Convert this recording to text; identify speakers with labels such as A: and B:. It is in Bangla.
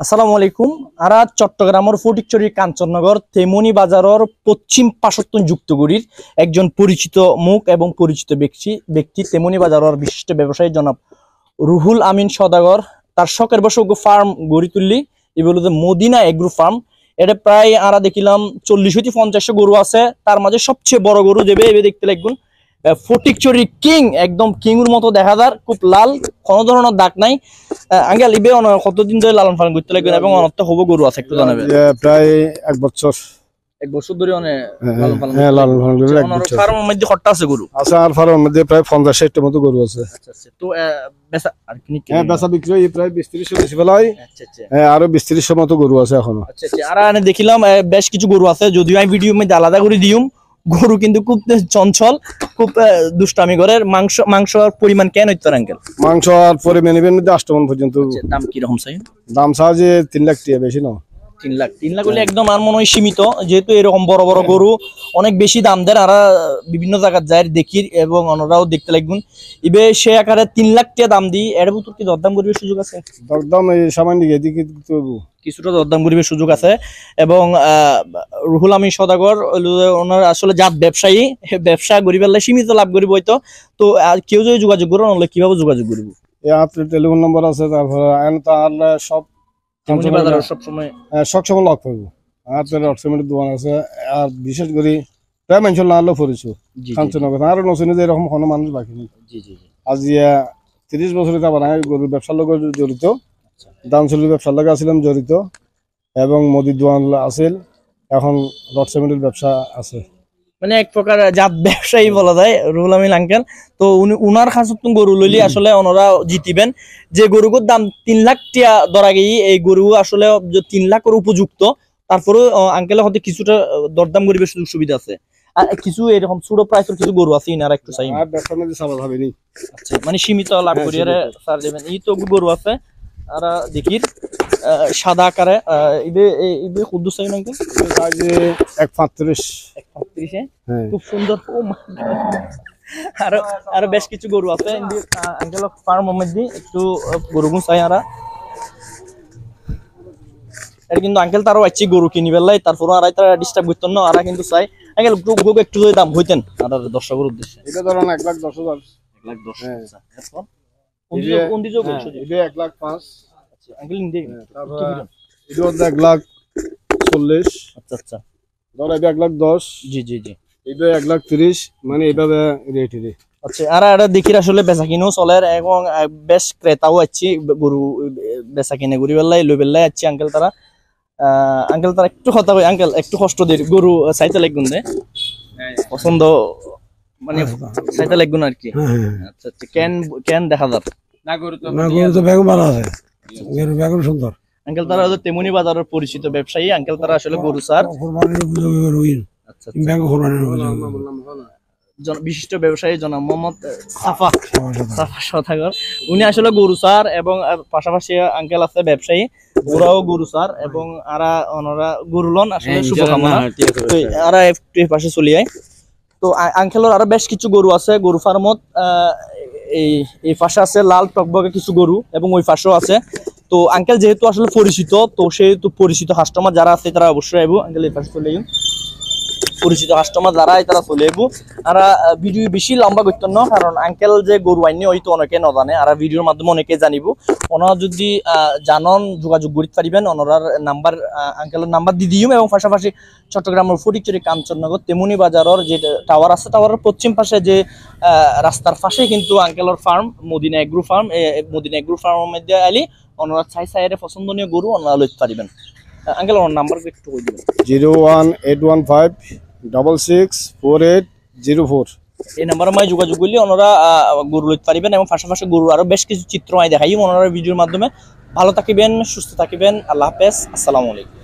A: আসসালামু আলাইকুম। আরা চট্টগ্রামের ফটিকছড়ি কাঞ্চননগর তেমনি বাজারের পশ্চিম পার্শ্বস্থ যুক্তগুড়ির একজন পরিচিত মুখ এবং পরিচিত ব্যক্তি তেমনি বাজারের বিশিষ্ট ব্যবসায়ী জনাব রুহুল আমিন সদাগর তার শখের বসে ফার্ম গড়ি তুললি এগুলো মদিনা এগ্রো ফার্ম। এটা প্রায় আরা দেখিলাম 40-50 গরু আছে, তার মাঝে সবচেয়ে বড় গরু দেবে এবে দেখতে লাগুন ফটিকছড়ি কিং, একদম কিংয়ের মতো দেখা যার, খুব লাল, কোনো ধরনের দাগ নাই। আঙ্কেল ইবে কতদিন ধরে লালন পালন করতে লাগবেন এবং অনেকটা হবো গরু আছে একটু জানাবেন?
B: প্রায় এক বছর
A: ধরে অনেক লালন পালন
B: ফার্মের
A: মধ্যে খট্টা আছে গরু
B: আছে, আর ফার্মের মধ্যে প্রায় 50-60টার মতো গরু আছে।
A: তো বেচা আর কি
B: বেচা বিক্রি প্রায় 20-30 বেশি ফেলাই। আরো 20-30 মতো গরু আছে এখনো।
A: আর দেখিলাম বেশ কিছু গরু আছে, যদিও আমি ভিডিও মধ্যে আলাদা করে দিউম। গরু কিন্তু খুব চঞ্চল, খুব দুষ্টামি করে। মাংসর পরিমাণ কেন হইতো আঙ্কেল?
B: মাংস আর পরিমাণ মধ্যে 8 মণ পর্যন্ত।
A: দাম কি রকম চাই?
B: দাম চাওয়া যে 3 লাখ টাকা, বেশি না।
A: 3 লাখ হলে একদম আর মনে হয় সীমিত, যেহেতু এরকম বড় বড় গরু অনেক বেশি দাম দেয়। আর বিভিন্ন জায়গায় যায় দেখি এবং ওনারাও দেখতে লাগবেন ইবে সে আকারে 3 লাখ টাকা দাম দিই। এর ভিতর কি দরদাম করিবার সুযোগ আছে?
B: দরদাম এই সামান্য
A: কিছুটা দরদাম করিবার সুযোগ আছে। এবং রুহুল আমিন সদাগর ওনার আসলে জাত ব্যবসায়ী, ব্যবসা গরিবের সীমিত লাভ করিব হয়তো। তো কেউ যদি যোগাযোগ করো নাহলে কিভাবে যোগাযোগ করবো?
B: টেলিফোন নম্বর আছে, তারপরে সব
A: সবসময়
B: লক পাবো। আর দোকান আছে, আর বিশেষ করে প্রায় মানুষ না হলেও পড়েছো কাঞ্চননগর। আরো নতুন এরকম কোনো মানুষ বাকি নেই। আজ 30 বছরে গরুর ব্যবসার লোক জড়িত, দামচুলির ব্যবসার লোক আসছিলাম জড়িত, এবং মুদির দোকান আছিল, এখন রড সিমেন্টের ব্যবসা আছে।
A: মানে এক প্রকার জাত ব্যবসায়ী বলা যায় রুহুল আমিন আঙ্কেল। তো উনার কাছে গরু লইলি আসলে ওনারা জিতিবেন। যে গরুগুর দাম 3 লাখ টাকা ধরা গিয়ে এই গরু আসলে 3 লাখের উপযুক্ত। তারপরে আঙ্কেলের হয়তো কিছুটা দরদাম করিবে সুযোগ সুবিধা আছে। আর কিছু এরকম ছোট প্রাইসের কিছু গরু আছে ইনারা একটু চাই। আচ্ছা, মানে সীমিত লাভ করিয়ে স্যার দেবেন। এই তো গরু আছে আর দেখি সাদা আকারে খুব চাই নাকি
B: 135
A: খুব সুন্দর। আরো বেশ কিছু গরু আছে আঙ্কেল ফার্মের মধ্যে, একটু গরু চাই। আর কিন্তু আঙ্কেল তারও আইছি গরু কিনি বেলাই, তারপর আর তারা ডিস্টার্ব করতেন না। আর কিন্তু চাই আঙ্কেল একটু যদি দাম হইতেন আর দর্শকের উদ্দেশ্যে।
B: এটা ধরেন 1,10,000।
A: 1,10,000
B: কোন দিকে 1,05,000।
A: আঙ্কেল ইন্দি
B: তারপর এটা 1,40,000। আচ্ছা ধর এটা 1,10,000। জি এটা 1,30,000, মানে এইভাবে রেট।
A: আচ্ছা, আর দেখি আসলে বেচা কিনেও চলে এবং বেশ ক্রেতাও আছি গরু বেচা কিনে ঘুরি বেলায় লই বেলায় আছি আঙ্কেল তারা। একটু কথা কই আঙ্কেল, একটু কষ্ট দিয়ে গরু চাইতে লাগবেন দে পছন্দ, মানে চাইতে লাগবেন আর কি। আচ্ছা কেন দেখা যাবে না? গরু তো বেগুন ভালো আছে, গরু বেগুন সুন্দর। আঙ্কেল তারা তেমনি বাজারের পরিচিত ব্যবসায়ী। আঙ্কেল তারা আসলে গরু স্যার বিশিষ্ট ব্যবসায়ী জনাব মোহাম্মদ সাফা সদাগর, উনি আসলে গরু স্যার এবং পাশাপাশি আঙ্কেল আছে ব্যবসায়ী, ওরাও গরু স্যার এবং ওনারা গরু লন আসলে শুভকামনা। আর একটু পাশে চলে যায়। তো আঙ্কেলের আরো বেশ কিছু গরু আছে গরু ফার্মত। এই পাশে আছে লাল টকবকে কিছু গরু এবং ওই পাশেও আছে। তো আঙ্কেল যেহেতু আসলে পরিচিত, তো সেহেতু পরিচিত কাস্টমার যারা আছে তারা অবশ্যই আইবো। আঙ্কেল এই পাশে চলে যাই, পরিচিত কাস্টমার যারা তারা চলে আইবো। আর ভিডিও বেশি লম্বা করতেন না, কারণ আঙ্কেল যে গরু আইনি হয়তো অনেকে না জানে, আর ভিডিওর মাধ্যমে অনেকে জানিব। ওনারা যদি জানন যোগাযোগ করতে পারিবেন। ওনার নাম্বার আঙ্কেলের নাম্বার দিয়ে দিম। এবং পাশাপাশি চট্টগ্রামের ফটিকছড়ি কাঞ্চননগর তেমনি বাজারের যে টাওয়ার আছে, টাওয়ারের পশ্চিম পাশে যে রাস্তার পাশে কিন্তু আঙ্কেলের farm Madina agro farm. Madina agro ফার্মের মধ্যে আইলি ওনারা চাইরে পছন্দনীয় গরু ওনারা লইতে পারিবেন। আঙ্কেল ওনার নাম্বার একটু বলে দিবেন।
B: 01815664804।
A: এই নাম্বারে মাই যোগাযোগ করলে ওনারা গরু লইতে পারিবেন। এবং পাশাপাশি গরু আরো বেশ কিছু চিত্র দেখাই ওনারা ভিডিওর মাধ্যমে। ভালো থাকিবেন, সুস্থ থাকিবেন। আল্লাহ হাফেজ, আসসালামু আলাইকুম।